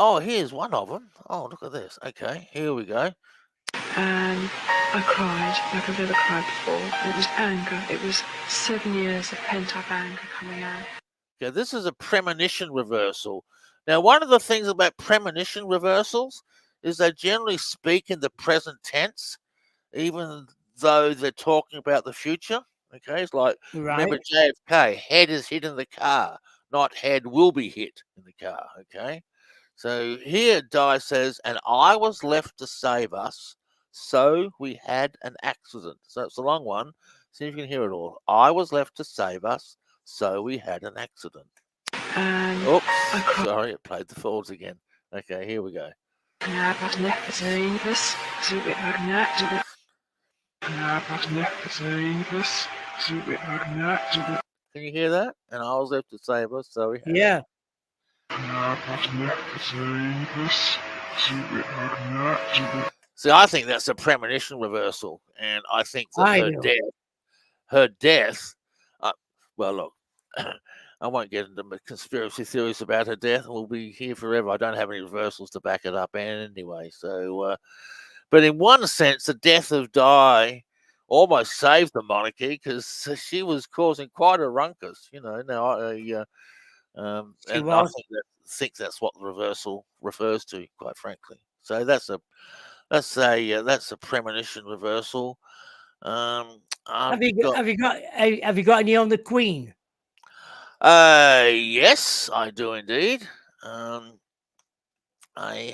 Oh, here's one of them. Oh, look at this. Okay, here we go. And I cried like I've never cried before. It was anger. It was 7 years of pent-up anger coming out. Okay, this is a premonition reversal. Now, one of the things about premonition reversals is they generally speak in the present tense, even though they're talking about the future. Okay, it's like, remember JFK, head is hit in the car, not head will be hit in the car. Okay, so here Di says, and I was left to save us, so we had an accident. So it's a long one. See if you can hear it all. I was left to save us, so we had an accident. Oops, sorry, it played the falls again. Okay, here we go. Can you hear that? And I was left to save us, so we had. Yeah. See, I think that's a premonition reversal, and I think that her death. Well, look, I won't get into conspiracy theories about her death. We'll be here forever. I don't have any reversals to back it up anyway. So, but in one sense, the death of Di almost saved the monarchy because she was causing quite a ruckus. You know, now and I think that's what the reversal refers to, quite frankly. So that's a premonition reversal. Have you got any on the Queen? Yes, I do indeed. I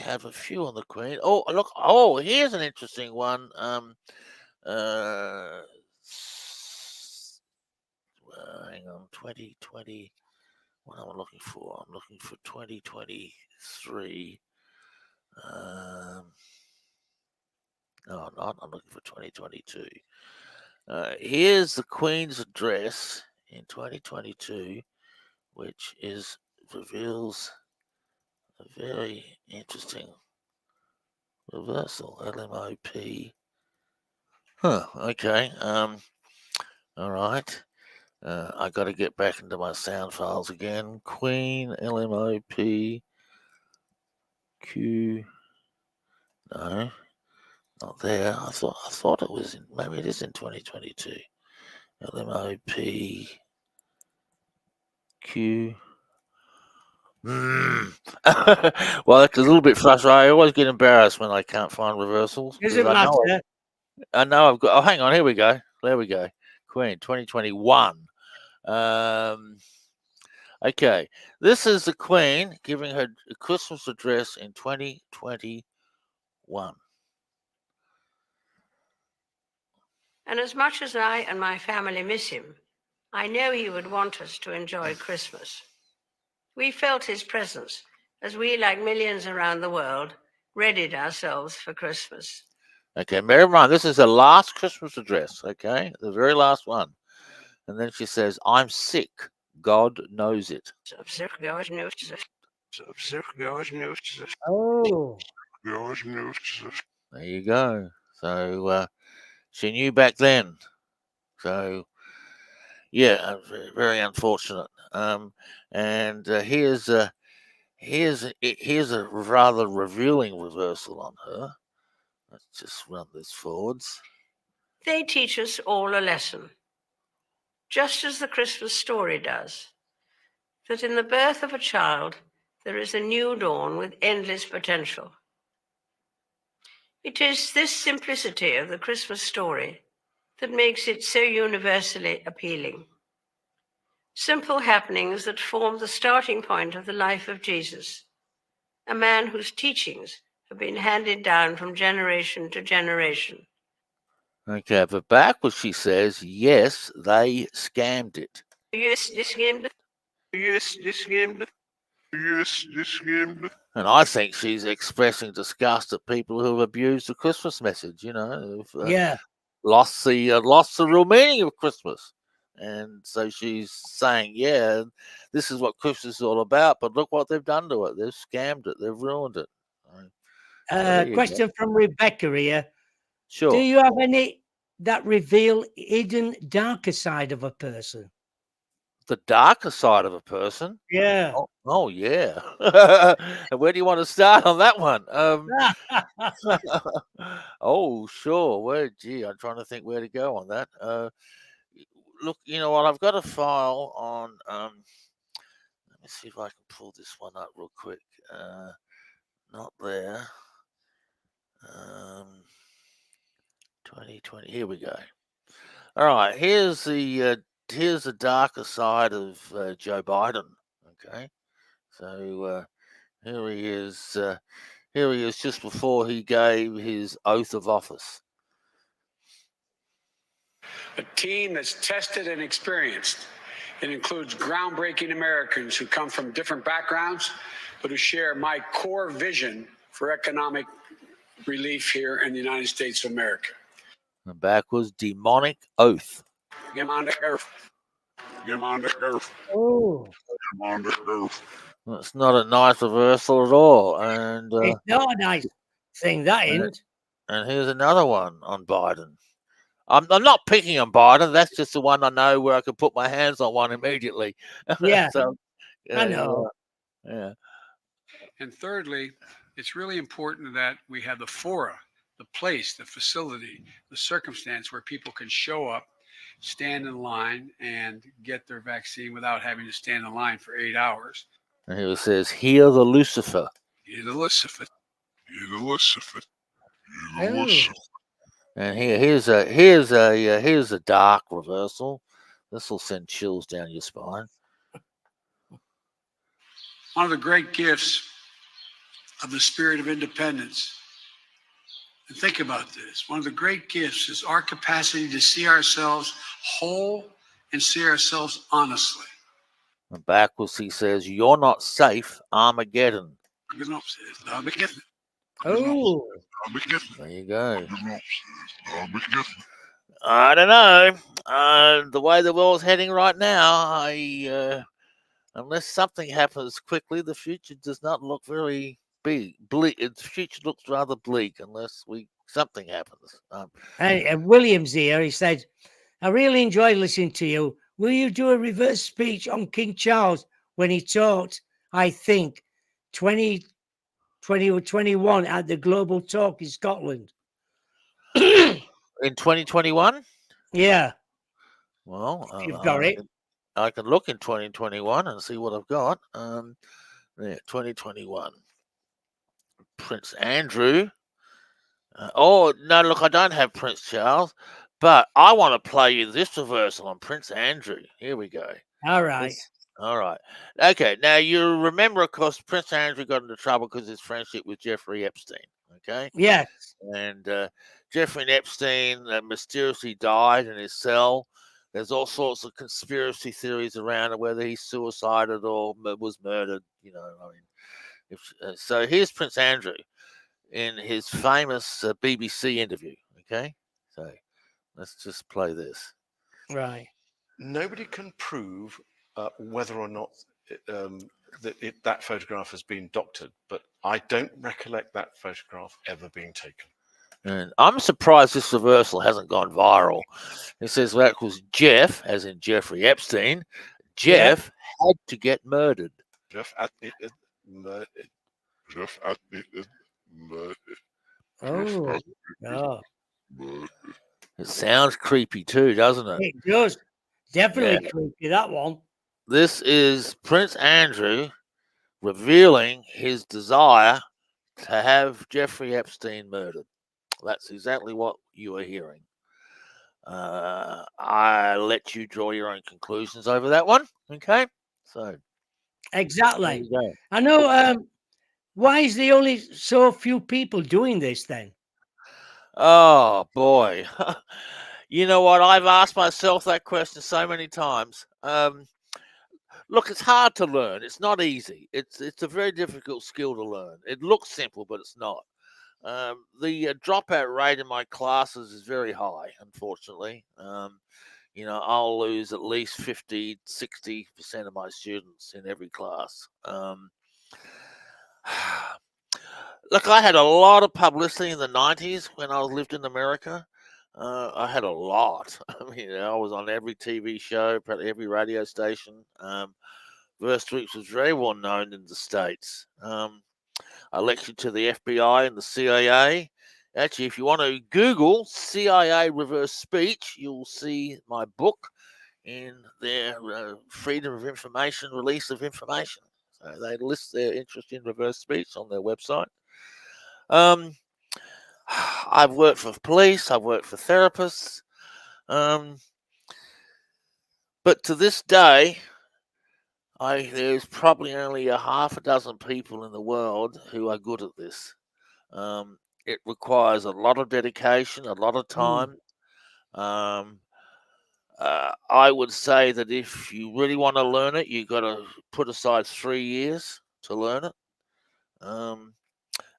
have a few on the Queen. Oh, look! Oh, here's an interesting one. Hang on, 2020. What am I looking for? I'm looking for 2023. No, I'm not. I'm looking for 2022. Here's the Queen's address in 2022, which reveals a very interesting reversal. LMOP. Huh. Okay. All right. I got to get back into my sound files again. Queen LMOP Q. No, not there. I thought it was in. Maybe it is in 2022. LMOP Q. Well, that's a little bit frustrating. I always get embarrassed when I can't find reversals. Doesn't matter. I know I've got. Oh, hang on. Here we go. There we go. Queen 2021. Okay, this is the Queen giving her Christmas address in 2021. And as much as I and my family miss him, I know he would want us to enjoy Christmas. We felt his presence as we, like millions around the world, readied ourselves for Christmas. Okay, bear in mind, this is the last Christmas address, okay? The very last one. And then she says, I'm sick. God knows it. Oh. There you go. So she knew back then. So yeah, very unfortunate. And here's a rather revealing reversal on her. Let's just run this forwards. They teach us all a lesson, just as the Christmas story does, that in the birth of a child, there is a new dawn with endless potential. It is this simplicity of the Christmas story that makes it so universally appealing. Simple happenings that form the starting point of the life of Jesus, a man whose teachings have been handed down from generation to generation. Okay, but backwards she says, yes, they scammed it. Yes, they scammed it. Yes, they scammed it. Yes, they scammed it. And I think she's expressing disgust at people who have abused the Christmas message, who've Yeah. lost the real meaning of Christmas. And so she's saying, yeah, this is what Christmas is all about, but look what they've done to it. They've scammed it. They've ruined it. Question from Rebecca here. Sure. Do you have any that reveal hidden darker side of a person? The darker side of a person? Yeah. Oh yeah. And where do you want to start on that one? Oh, sure. I'm trying to think where to go on that. Look, you know what? I've got a file on. Let me see if I can pull this one up real quick. Not there. 2020. Here we go. All right. Here's the darker side of Joe Biden. Okay. So here he is. Here he is just before he gave his oath of office. A team that's tested and experienced. It includes groundbreaking Americans who come from different backgrounds, but who share my core vision for economic relief here in the United States of America. And backwards, demonic oath. Get on the earth. Get on the earth. Oh. Get on the earth. That's not a nice reversal at all. And It's not a nice thing, that isn't. And here's another one on Biden. I'm not picking on Biden. That's just the one I know where I can put my hands on one immediately. Yeah. So, I know. Yeah. And thirdly, it's really important that we have the fora, the place, the facility, the circumstance where people can show up, stand in line, and get their vaccine without having to stand in line for 8 hours. And here it says, "Hear the Lucifer." Hear the Lucifer. Hear the Lucifer. Hear the Lucifer. And here's a dark reversal. This will send chills down your spine. One of the great gifts of the spirit of independence, and think about this, one of the great gifts is our capacity to see ourselves whole and see ourselves honestly. And backwards he says, "You're not safe, Armageddon." Oh. There you go. I don't know. The way the world's heading right now, unless something happens quickly, the future does not look very bleak. The future looks rather bleak unless something happens. And William's here. He said, "I really enjoyed listening to you. Will you do a reverse speech on King Charles when he talked, I think, 2020 or 21 at the Global Talk in Scotland?" In 2021? Yeah. Well, You've got it. I can look in 2021 and see what I've got. Yeah, 2021. Prince Andrew. Oh, no, look, I don't have Prince Charles, but I want to play you this reversal on Prince Andrew. Here we go. All right. All right. Okay, now you remember, of course, Prince Andrew got into trouble because of his friendship with Jeffrey Epstein, okay? Yes. And Jeffrey Epstein mysteriously died in his cell. There's all sorts of conspiracy theories around it, whether he suicided or was murdered, so here's Prince Andrew in his famous BBC interview, okay? So let's just play this. Right. Nobody can prove whether or not that photograph has been doctored, but I don't recollect that photograph ever being taken. And I'm surprised this reversal hasn't gone viral. It says that was Jeff, as in Jeffrey Epstein. Jeff had to get murdered. Jeff at the murdered. Jeff at the murdered. Oh, yeah. It sounds creepy too, doesn't it? It does. Definitely Yeah. creepy, that one. This is Prince Andrew revealing his desire to have Jeffrey Epstein murdered. That's exactly what you are hearing. I let you draw your own conclusions over that one. Okay, so Exactly. there you go. I know. Why is there only so few people doing this then? Oh boy, you know what? I've asked myself that question so many times. Look, it's hard to learn. It's not easy. It's a very difficult skill to learn. It looks simple, but it's not. The dropout rate in my classes is very high, unfortunately. I'll lose at least 50, 60% of my students in every class. Look, I had a lot of publicity in the 90s when I lived in America. I had a lot. I mean, I was on every TV show, probably every radio station. Verse Street was very well known in the States. I lectured to the FBI and the CIA. Actually, if you want to Google CIA reverse speech, you'll see my book in their Freedom of Information, Release of Information. So they list their interest in reverse speech on their website. I've worked for police, I've worked for therapists. But to this day, there's probably only a half a dozen people in the world who are good at this. It requires a lot of dedication, a lot of time. I would say that if you really want to learn it, you've got to put aside 3 years to learn it.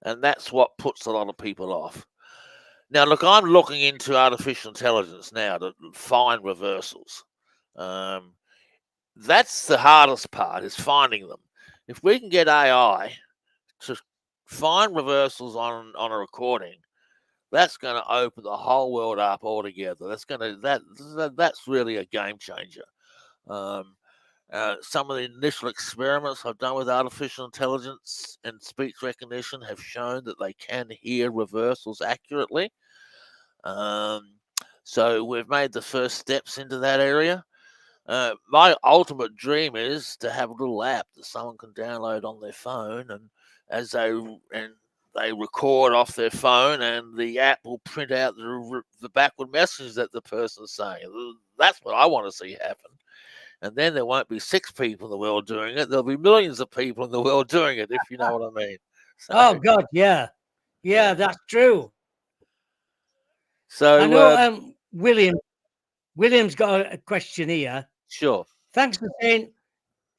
And that's what puts a lot of people off. Now, look, I'm looking into artificial intelligence now to find reversals. That's the hardest part, is finding them. If we can get AI to find reversals on a recording, that's going to open the whole world up altogether. That's really a game changer. Some of the initial experiments I've done with artificial intelligence and speech recognition have shown that they can hear reversals accurately. So we've made the first steps into that area. My ultimate dream is to have a little app that someone can download on their phone, and as they record off their phone, and the app will print out the backward message that the person's saying. That's what I want to see happen. And then there won't be 6 people in the world doing it. There'll be millions of people in the world doing it, if you know what I mean. So, Oh God, yeah, that's true. So I know. William's got a question here. Sure. Thanks for saying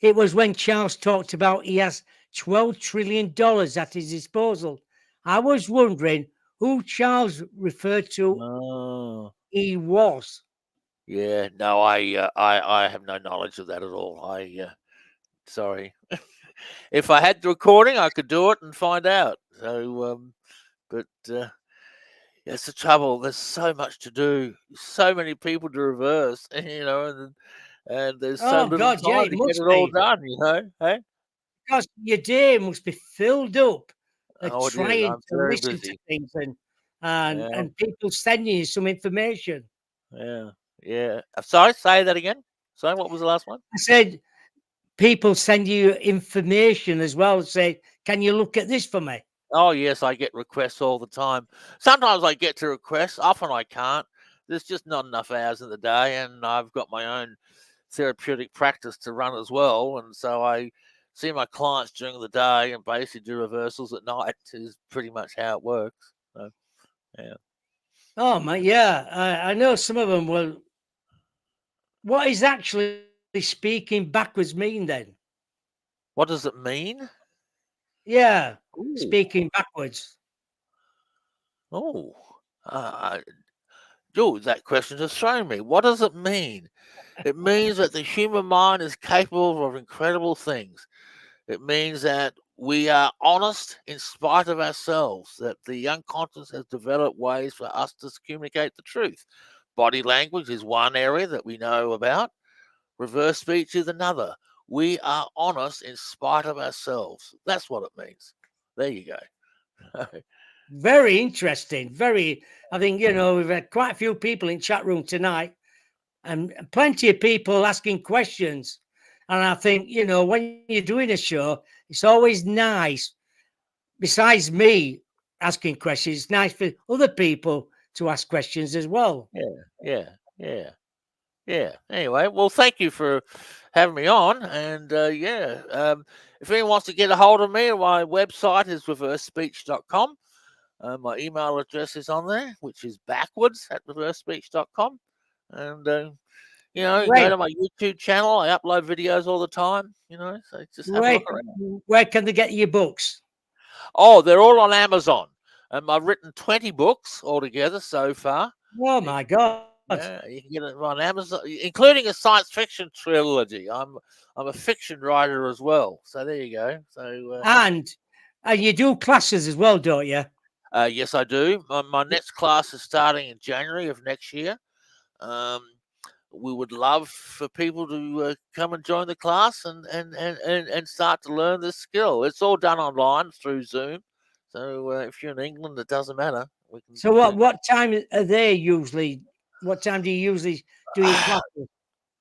it was when Charles talked about he has $12 trillion at his disposal. I was wondering who Charles referred to. He was. Yeah, no, I have no knowledge of that at all. Sorry. If I had the recording, I could do it and find out. So, it's the trouble. There's so much to do, so many people to reverse, and there's so little time to get it all done. Hey? Because your day must be filled up Oh, it is. trying I'm to very listen to busy. things Yeah. and people sending you some information. Yeah. Sorry, say that again. Sorry, what was the last one? I said people send you information as well. Say, can you look at this for me? Oh, yes, I get requests all the time. Sometimes I get to requests. Often I can't. There's just not enough hours in the day, and I've got my own therapeutic practice to run as well. And so I see my clients during the day and basically do reversals at night is pretty much how it works. So, yeah. Oh, man, yeah. I know some of them will. What is actually speaking backwards mean then? What does it mean? Yeah, speaking backwards. Oh, that question just thrown me. What does it mean? It means that the human mind is capable of incredible things. It means that we are honest in spite of ourselves, that the unconscious has developed ways for us to communicate the truth. Body language is one area that we know about. Reverse speech is another. We are honest in spite of ourselves. That's what it means. There you go. Very interesting. I think, we've had quite a few people in chat room tonight and plenty of people asking questions. And I think, when you're doing a show, it's always nice, besides me asking questions, it's nice for other people to ask questions as well. Yeah. Anyway, well, thank you for having me on. And if anyone wants to get a hold of me, my website is reversespeech.com. My email address is on there, which is backwards@reversespeech.com. And, you can go to my YouTube channel. I upload videos all the time, so just have a look around. Where can they get your books? Oh, they're all on Amazon. I've written 20 books altogether so far. Oh, my God. Yeah, you can get it on Amazon, including a science fiction trilogy. I'm a fiction writer as well. So there you go. So and you do classes as well, don't you? Yes, I do. My next class is starting in January of next year. We would love for people to come and join the class and start to learn this skill. It's all done online through Zoom. So if you're in England, it doesn't matter. So what time are they usually? What time do you usually do your classes?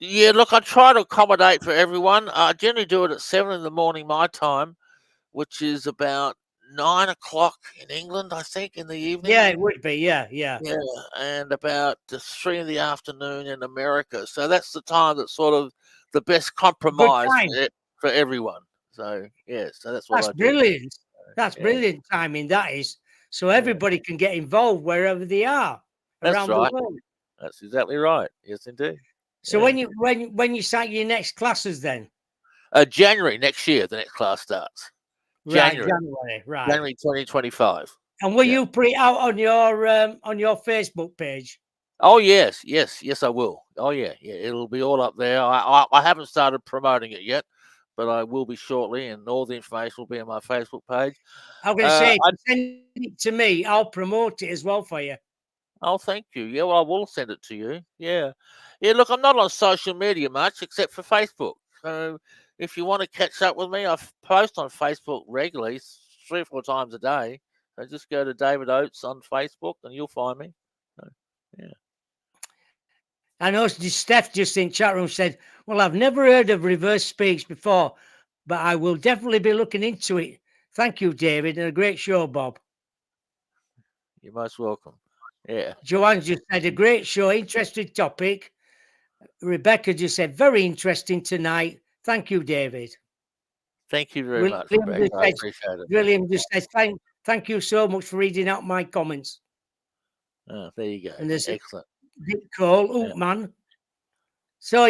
Yeah, look, I try to accommodate for everyone. I generally do it at 7 in the morning my time, which is about 9 o'clock in England, I think, in the evening. Yeah, it would be. Yeah. Yeah, and about 3 in the afternoon in America. So that's the time that's sort of the best compromise for everyone. So so that's what I do. Brilliant. That's brilliant timing. That is, so everybody can get involved wherever they are around the world. That's exactly right. Yes, indeed. So when you start your next classes, then January next year, the next class starts. January, right? January 2025. And will you put it out on your Facebook page? Oh yes, I will. Oh yeah, it'll be all up there. I haven't started promoting it yet, but I will be shortly, and all the information will be on my Facebook page. I'm going to say, send it to me. I'll promote it as well for you. Oh, thank you. Yeah, well, I will send it to you. Yeah. Look, I'm not on social media much except for Facebook. So if you want to catch up with me, I post on Facebook regularly, 3 or 4 times a day. So just go to David Oates on Facebook, and you'll find me. So, yeah. I know Steph just in chat room said, "Well, I've never heard of reverse speech before, but I will definitely be looking into it." Thank you, David, and a great show, Bob. You're most welcome. Yeah. Joanne just said, "A great show, interesting topic." Rebecca just said, "Very interesting tonight." Thank you, David. Thank you very much, Rebecca. I appreciate it. William just says, thank you so much for reading out my comments. Oh, there you go. And there's excellent. Dick Cole, man. So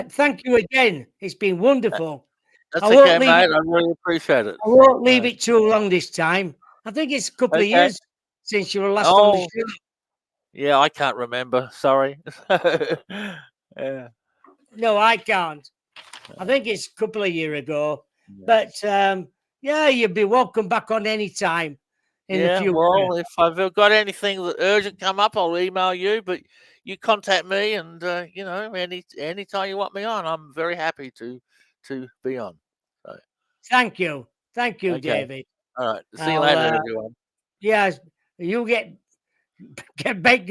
thank you again. It's been wonderful. That's okay, mate. I really appreciate it. I won't leave it too long this time. I think it's a couple of years since you were last on the show. Yeah, I can't remember. Sorry. Yeah. No, I can't. I think it's a couple of years ago. But you'd be welcome back on any time in the future. Well, if I've got anything that urgent come up, I'll email you. But you contact me, and anytime you want me on, I'm very happy to be on. So. Thank you, David. All right. See you later, everyone. Yeah, you get baked.